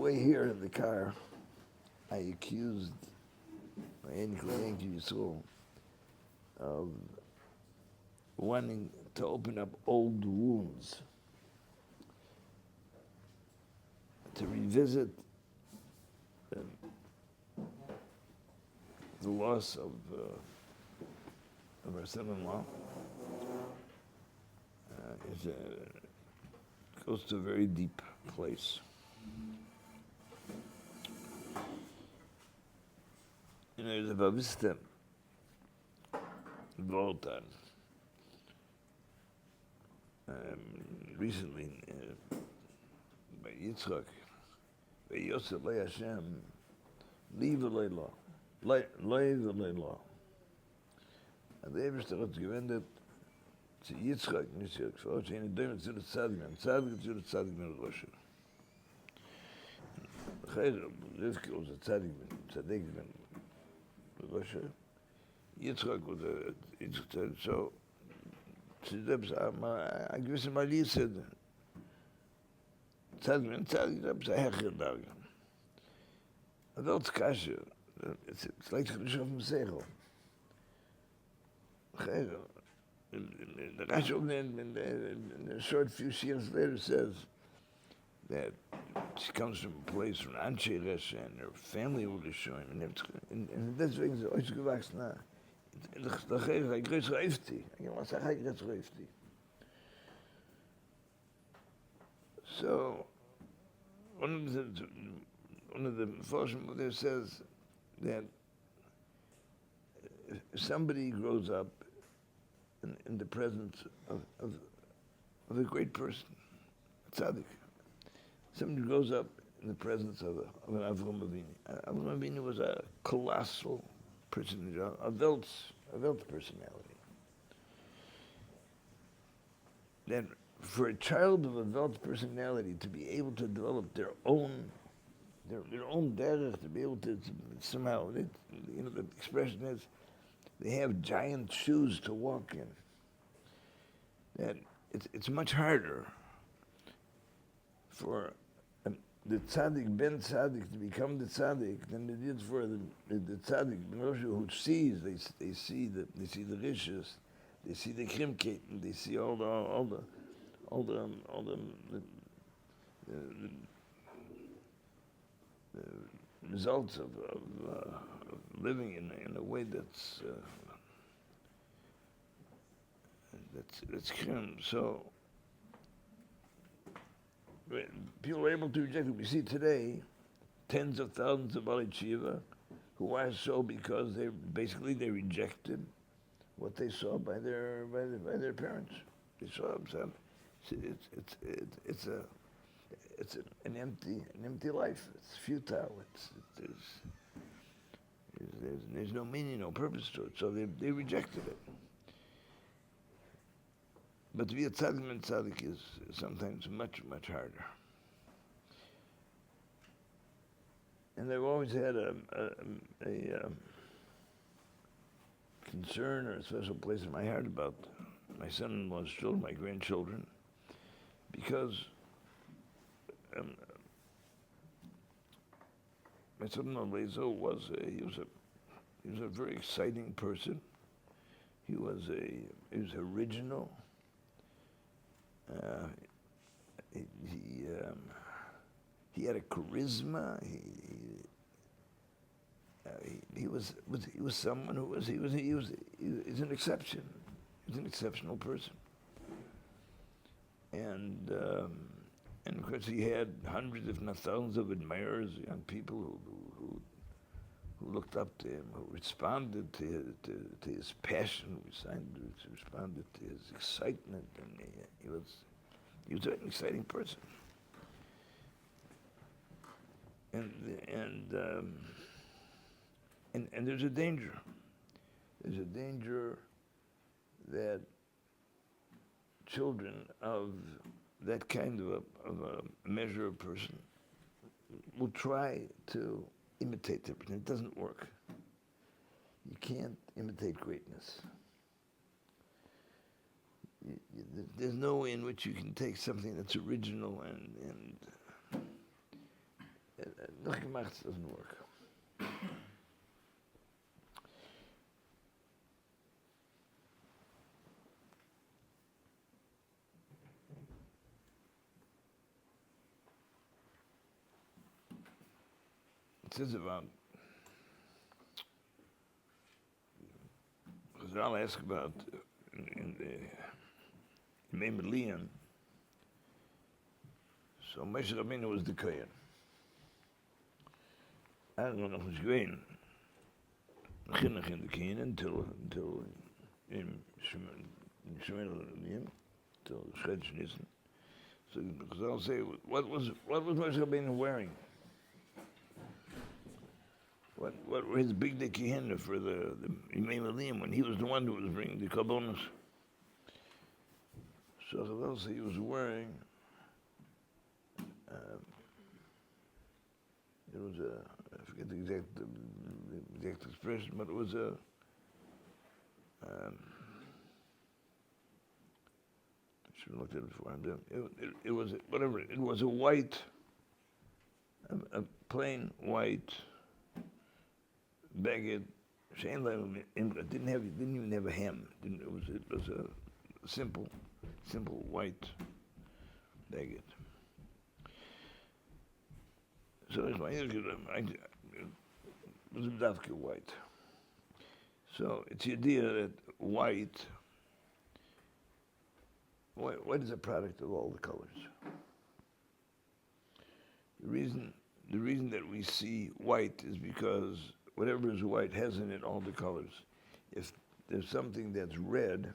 way here in the car, I accused my Yankee Yisrael of wanting to open up old wounds, to revisit the loss of our son-in-law. It goes to a very deep place. You know, there's a Bavista Voltan recently by Yitzchak, by Yosef Lei Hashem, Li v'lei lo, Lei v'lei lo. And the Eberster hat gewendet zu Yitzchak, nicht zu Yitzchak, eine Däume zu der Tzadik, ein Tzadik zu der Tzadik mit Rosh. Chayr, Rivki was a Tzadik mit Rosh. Yitzchak was a Yitzchak, so zu dem a gewisse Malie said, Tzadik mit Tzadik, das ist ein Hecher. A Welts Kasche, it's like Chadish auf dem Segel. Chayr, the Rashi in a short few years later says that she comes from a place from Anshe Resha and her family will show him. And deswegen ist euch gewachsen. Da gehe ich größer Öfti. Ich muss sagen, ich größer Öfti. So, one of the Forschung there says that if somebody grows up in the presence of a great person, a tzaddik. Somebody grows up in the presence of an Avraham Avinu. Avraham Avinu was a colossal personality, a Welts personality. Then for a child of a Welts personality to be able to develop their own derech, to be able to somehow, the expression is, they have giant shoes to walk in. That it's much harder for the tzaddik ben tzaddik to become the tzaddik than it is for the tzaddik ben Rosh who sees. They see the rishus, they see the krimketen, they see all the results of living in a way that's krim. So people are able to reject it. We see today tens of thousands of Bali Tshuva who are so because they rejected what they saw by their parents. They saw themselves. It's an empty life. It's futile. There's no meaning, no purpose to it. So they rejected it. But to be a tzaddik and tzaddik is sometimes much, much harder. And they've always had a concern or a special place in my heart about my son-in-law's children, my grandchildren, because my son-in-law Lezo was a very exciting person. He was original. He had a charisma. He was someone who was an exception. He was an exceptional person. And of course he had hundreds, if not thousands, of admirers, young people who looked up to him, who responded to his passion, responded to his excitement, and he was an exciting person. And there's a danger. There's a danger that children of that kind of a measure of person will try to imitate the person. It doesn't work. You can't imitate greatness. There's no way in which you can take something that's original Noch gemacht doesn't work. It says about, because I'll ask about in the Yemei Milian. So Moshe Rabbeinu was the Kohen. I don't know who's going. Chinuch in the Kohen until in Shemin Milian, until Shred Shnissen. So because I'll say, what was Moshe Rabbeinu wearing? What were his big day Kohen for the Yemei Milian when he was the one who was bringing the Kabbonos? So I'll say he was wearing. It was I forget the exact expression, but it was I should have looked at it before I'm done. It was whatever. It was a white, a plain white baguette. It didn't even have a hem. It was a simple white baguette. So it was Davke white. So it's the idea that white is a product of all the colors. The reason that we see white is because whatever is white has in it all the colors. If there's something that's red,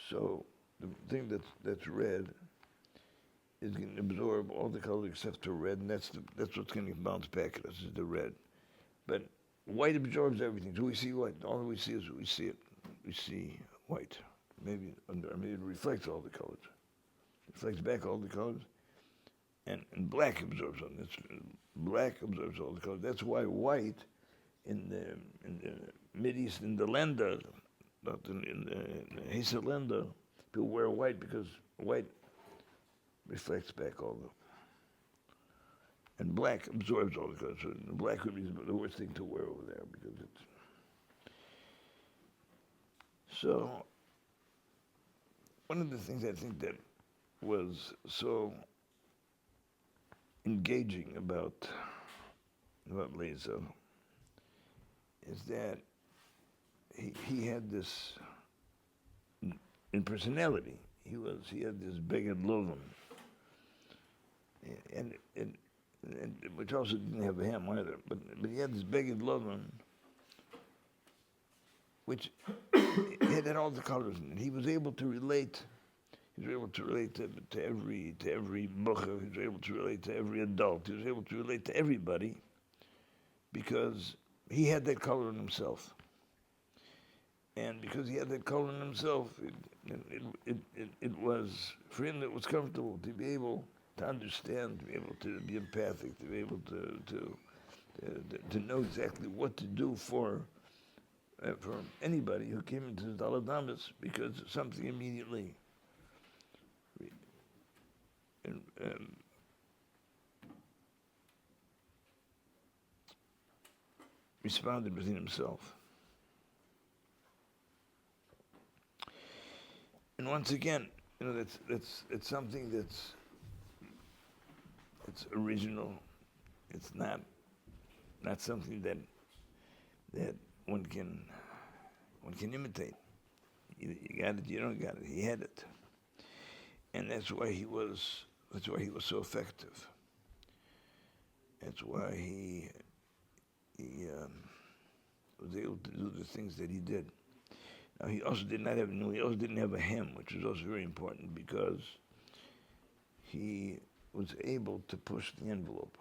so the thing that's red is going to absorb all the colors except the red, and that's what's going to bounce back at us, is the red. But white absorbs everything, so we see white. All we see is we see it. We see white. Maybe it reflects all the colors. It reflects back all the colors, and black absorbs them. Black absorbs all the colors. That's why white in the Mideast, in the Länder, not in the Hesse Länder, people wear white because white reflects back all the, and black absorbs all the colors. So black would be the worst thing to wear over there because it's. So one of the things I think that was so engaging about Lezo is that he had this in personality. He had this beged lovim, and which also didn't have a hem either. But he had this beged lovim, which had all the colors in it. He was able to relate. He was able to relate to every bucher. He was able to relate to every adult. He was able to relate to everybody because he had that color in himself. And because he had that color in himself, it was, for him, it was comfortable to be able to understand, to be able to be empathic, to be able to know exactly what to do for anybody who came into the Daladamas, because something immediately responded within himself. And once again, it's something it's original. It's not something that one can imitate. You got it, you don't got it. He had it, and that's why he was so effective. That's why he was able to do the things that he did. Now he also didn't have a hem, which was also very important because he was able to push the envelope.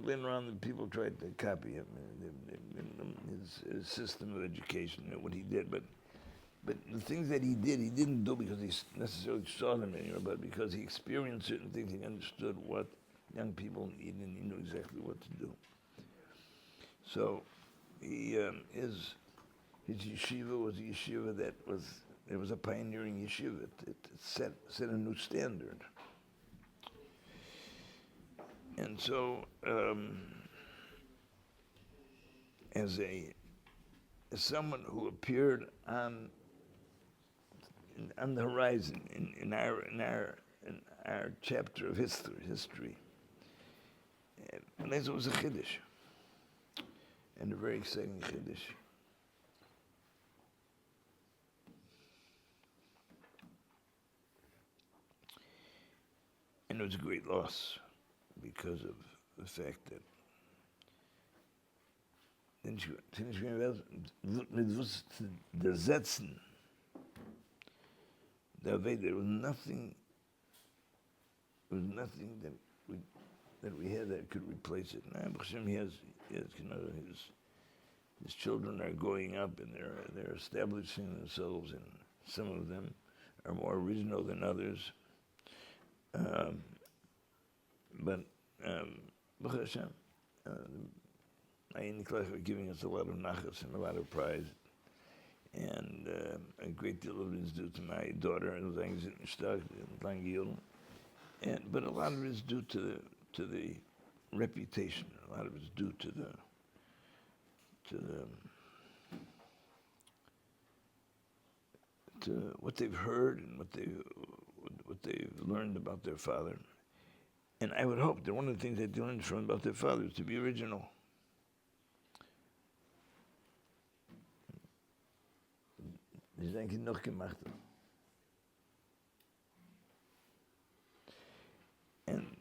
Later on, people tried to copy him, his system of education, what he did, but the things that he did, he didn't do because he necessarily saw them anywhere, but because he experienced certain things, he understood what young people need, and he knew exactly what to do. So his his yeshiva was a yeshiva that was a pioneering yeshiva. It set a new standard. And so, as someone who appeared on the horizon in our chapter of history, and this was a chiddush, and a very exciting chiddush. And it was a great loss because of the fact that there was nothing that we had that could replace it. Now, Hashem, he has his children are growing up and they're establishing themselves, and some of them are more original than others. But Baruch Hashem, Ayin Niklach are giving us a lot of nachas and a lot of pride, and a great deal of it is due to my daughter, but a lot of it is due to the reputation. A lot of it is due to what they've heard and what they've learned about their father. And I would hope that one of the things they learned from about their father is to be original. And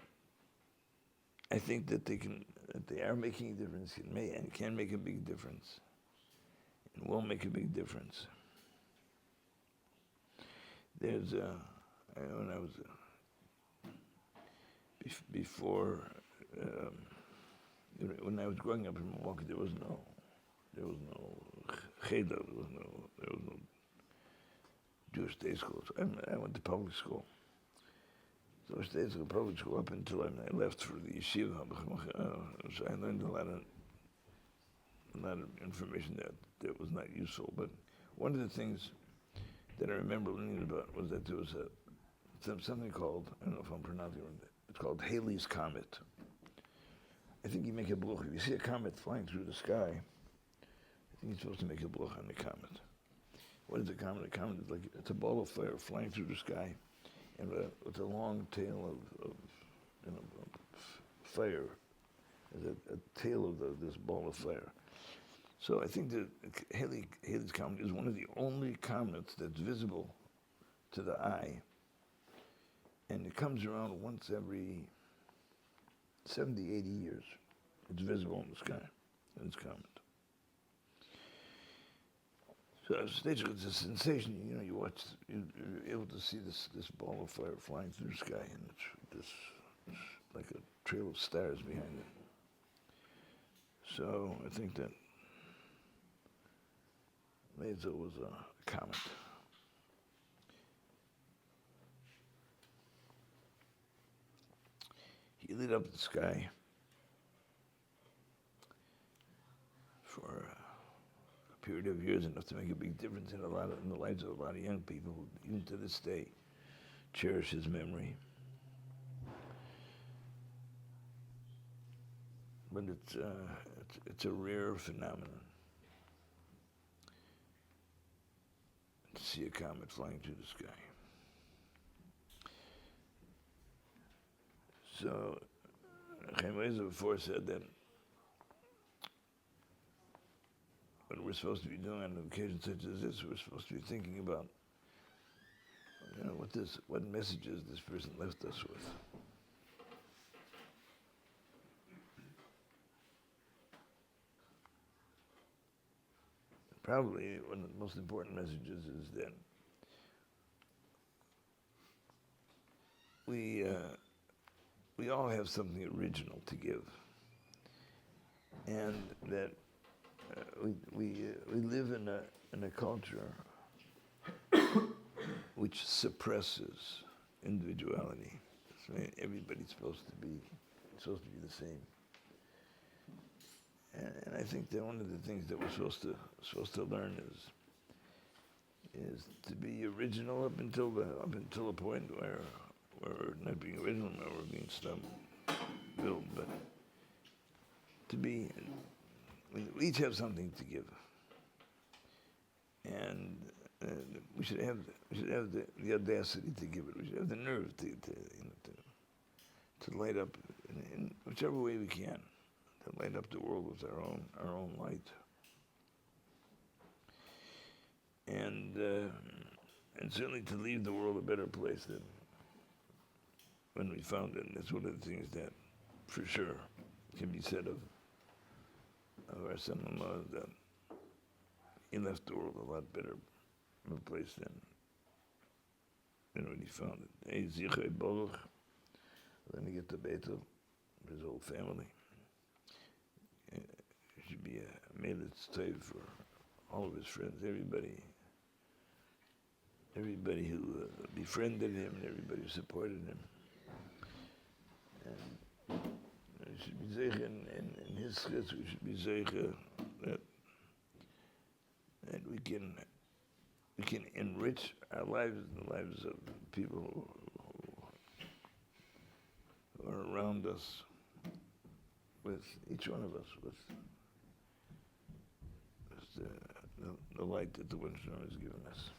I think that they are making a difference, and can make a big difference, and will make a big difference. There's when I was when I was growing up in Milwaukee, there was no cheder, there was no Jewish day schools. I went to public school. So I stayed in public school up until I left for the yeshiva. So I learned a lot of information that was not useful. But one of the things that I remember learning about was that there was something called, I don't know if I'm pronouncing it, it's called Halley's Comet. I think you make a bluch. If you see a comet flying through the sky, I think you're supposed to make a bluch on the comet. What is a comet? A comet is it's a ball of fire flying through the sky, and with a long tail of fire, a tail of this ball of fire. So I think that Halley's Comet is one of the only comets that's visible to the eye, and it comes around once every 70, 80 years. It's visible in the sky, in this comet. So it's a sensation. You're able to see this ball of fire flying through the sky, and it's like a trail of stars behind it. So I think that Meza was a comet. He lit up the sky for a period of years, enough to make a big difference in the lives of a lot of young people who, even to this day, cherish his memory. But it's a rare phenomenon to see a comet flying through the sky. So, Chaim Ozer before said that what we're supposed to be doing on an occasion such as this, we're supposed to be thinking about, what messages this person left us with. Probably one of the most important messages is that we all have something original to give, and that we live in a culture which suppresses individuality. So everybody's supposed to be the same, And I think that one of the things that we're supposed to learn is to be original up until a point where we're not being original, where we're being stubborn, but to be, we each have something to give, and we should have the audacity to give it. We should have the nerve to light up in whichever way we can, to light up the world with our own light. And certainly to leave the world a better place than when we found it. And that's one of the things that, for sure, can be said of our son-in-law, that he left the world a lot better of a place than when he found it. Hey, Zichai Baruch, then he get to Bethel, his whole family. It should be a melitz tov for all of his friends, everybody who befriended him, and everybody who supported him. And we should be zeicha in his schutz. We should be zeicha that we can enrich our lives and the lives of people who are around us, with each one of us, with the light that the One Shalom has given us.